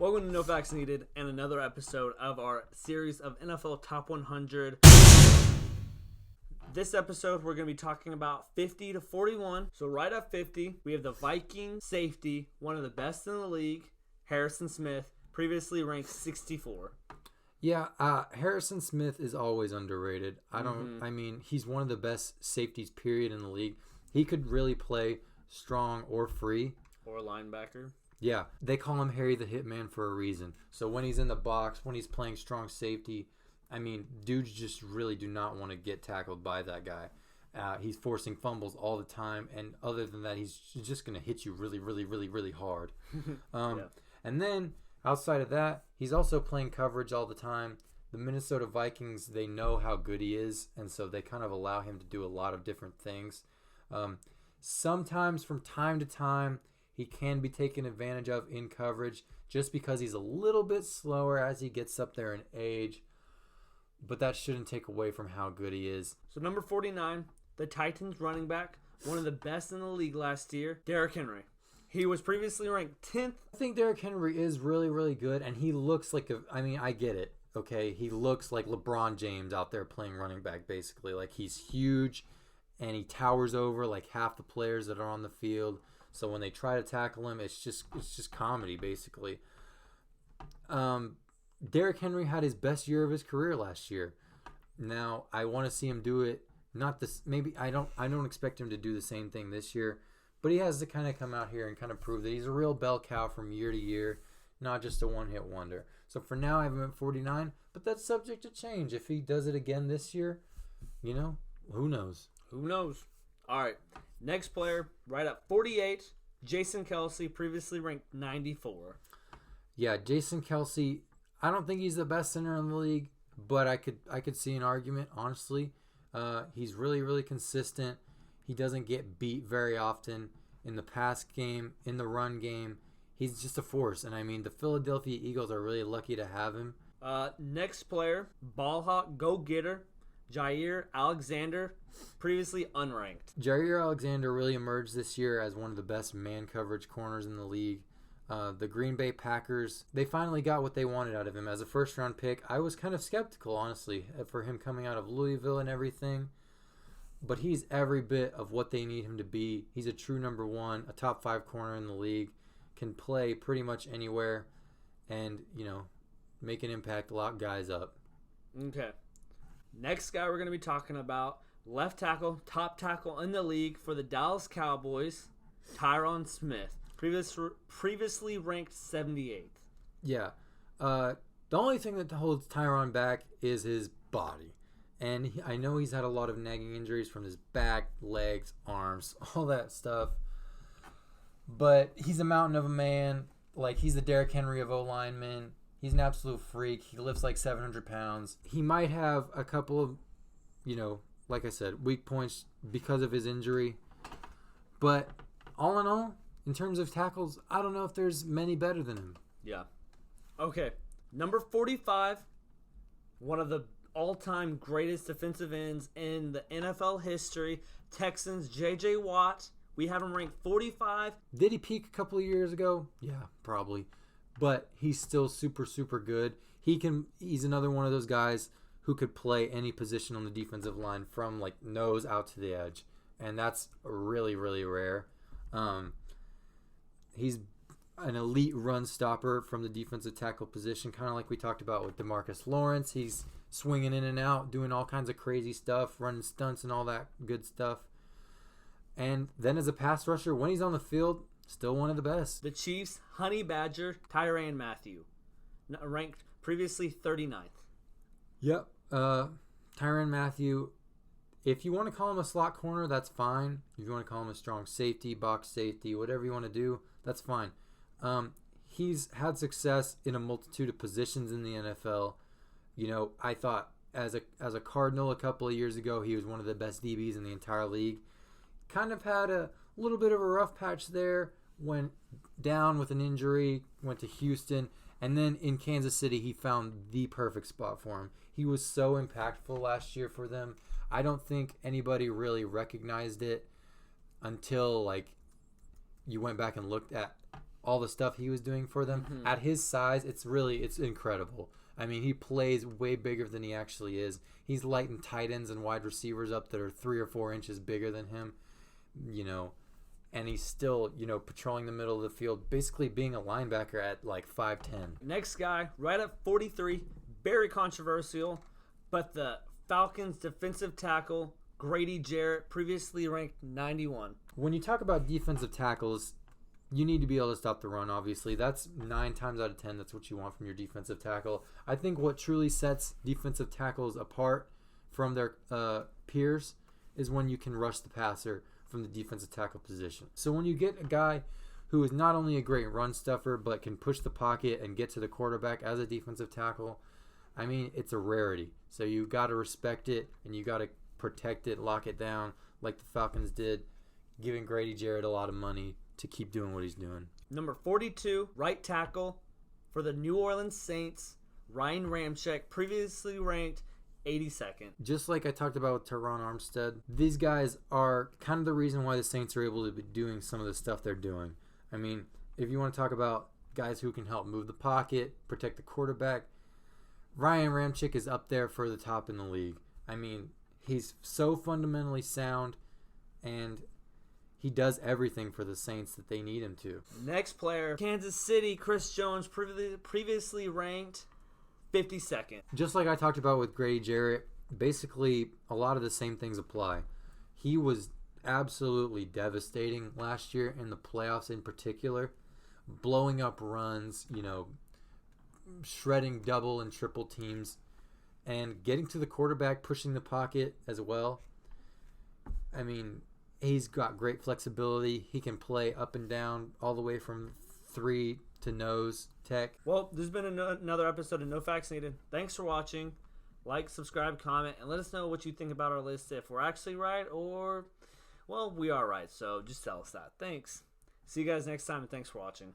Welcome to No Facts Needed and another episode of our series of NFL Top 100. This episode, we're going to be talking about 50 to 41. So right at 50, we have the Viking safety, one of the best in the league, Harrison Smith, previously ranked 64. Yeah, Harrison Smith is always underrated. I mean, he's one of the best safeties, period, in the league. He could really play strong or free. Or linebacker. Yeah, they call him Harry the Hitman for a reason. So when he's in the box, when he's playing strong safety, I mean, dudes just really do not want to get tackled by that guy. He's forcing fumbles all the time, and other than that, he's just going to hit you really, really, really, really hard. And then, outside of that, he's also playing coverage all the time. The Minnesota Vikings, they know how good he is, and so they kind of allow him to do a lot of different things. Sometimes, from time to time, he can be taken advantage of in coverage just because he's a little bit slower as he gets up there in age. But that shouldn't take away from how good he is. So number 49, the Titans running back, one of the best in the league last year, Derrick Henry. He was previously ranked 10th. I think Derrick Henry is really, really good, and he looks like I get it, okay? He looks like LeBron James out there playing running back, basically. Like, he's huge, and he towers over like half the players that are on the field. So when they try to tackle him, it's just comedy, basically. Derrick Henry had his best year of his career last year. Now I want to see him do it. Not this. Maybe I don't expect him to do the same thing this year, but he has to kind of come out here and kind of prove that he's a real bell cow from year to year, not just a one-hit wonder. So for now, I have him at 49, but that's subject to change. If he does it again this year, who knows? Who knows? All right. Next player, right at 48, Jason Kelce, previously ranked 94. Yeah, Jason Kelce, I don't think he's the best center in the league, but I could see an argument, honestly. He's really, really consistent. He doesn't get beat very often in the pass game, in the run game. He's just a force, and I mean, the Philadelphia Eagles are really lucky to have him. Next player, ball hawk, go-getter, Jaire Alexander, previously unranked. Jaire Alexander really emerged this year as one of the best man coverage corners in the league. The Green Bay Packers, they finally got what they wanted out of him. As a first-round pick, I was kind of skeptical, honestly, for him coming out of Louisville and everything. But he's every bit of what they need him to be. He's a true number one, a top 5 corner in the league, can play pretty much anywhere, and, make an impact, lock guys up. Okay. Next guy we're going to be talking about, left tackle, top tackle in the league for the Dallas Cowboys, Tyron Smith, previously ranked 78th. Yeah. The only thing that holds Tyron back is his body. And I know he's had a lot of nagging injuries from his back, legs, arms, all that stuff. But he's a mountain of a man. Like, he's the Derrick Henry of O-linemen. He's an absolute freak. He lifts like 700 pounds. He might have a couple of, like I said, weak points because of his injury. But all in all, in terms of tackles, I don't know if there's many better than him. Yeah. Okay. Number 45, one of the all-time greatest defensive ends in the NFL history, Texans, J.J. Watt. We have him ranked 45. Did he peak a couple of years ago? Yeah, probably. But he's still super, super good. He's another one of those guys who could play any position on the defensive line from like nose out to the edge. And that's really, really rare. He's an elite run stopper from the defensive tackle position, kind of like we talked about with DeMarcus Lawrence. He's swinging in and out, doing all kinds of crazy stuff, running stunts and all that good stuff. And then as a pass rusher, when he's on the field, still one of the best. The Chiefs' honey badger, Tyrann Mathieu, ranked previously 39th. Yep. Tyrann Mathieu, if you want to call him a slot corner, that's fine. If you want to call him a strong safety, box safety, whatever you want to do, that's fine. He's had success in a multitude of positions in the NFL. I thought as a Cardinal a couple of years ago, he was one of the best DBs in the entire league. Kind of had a little bit of a rough patch there, went down with an injury, went to Houston, and then in Kansas City, he found the perfect spot for him. He was so impactful last year for them. I don't think anybody really recognized it until, you went back and looked at all the stuff he was doing for them. At his size, it's incredible. I mean, he plays way bigger than he actually is. He's lighting tight ends and wide receivers up that are 3 or 4 inches bigger than him, and he's still, patrolling the middle of the field, basically being a linebacker at like 5'10". Next guy, right at 43, very controversial, but the Falcons defensive tackle, Grady Jarrett, previously ranked 91. When you talk about defensive tackles, you need to be able to stop the run, obviously. That's 9 times out of 10. That's what you want from your defensive tackle. I think what truly sets defensive tackles apart from their peers is when you can rush the passer from the defensive tackle position. So when you get a guy who is not only a great run stuffer but can push the pocket and get to the quarterback as a defensive tackle, I mean, it's a rarity. So you got to respect it and you got to protect it, lock it down like the Falcons did, giving Grady Jarrett a lot of money to keep doing what he's doing. Number 42, right tackle for the New Orleans Saints, Ryan Ramczyk, previously ranked 82nd. Just like I talked about with Tyron Armstead, these guys are kind of the reason why the Saints are able to be doing some of the stuff they're doing. I mean, if you want to talk about guys who can help move the pocket, protect the quarterback, Ryan Ramczyk is up there for the top in the league. I mean, he's so fundamentally sound, and he does everything for the Saints that they need him to. Next player, Kansas City, Chris Jones, previously ranked 52nd. Just like I talked about with Grady Jarrett, basically a lot of the same things apply. He was absolutely devastating last year in the playoffs in particular, blowing up runs, shredding double and triple teams, and getting to the quarterback, pushing the pocket as well. I mean, he's got great flexibility. He can play up and down all the way from 3 to nose tech. Well, this has been another episode of No Facts Needed. Thanks for watching. Like, subscribe, comment, and let us know what you think about our list, if we're actually right or, well, we are right. So just tell us that. Thanks. See you guys next time, and thanks for watching.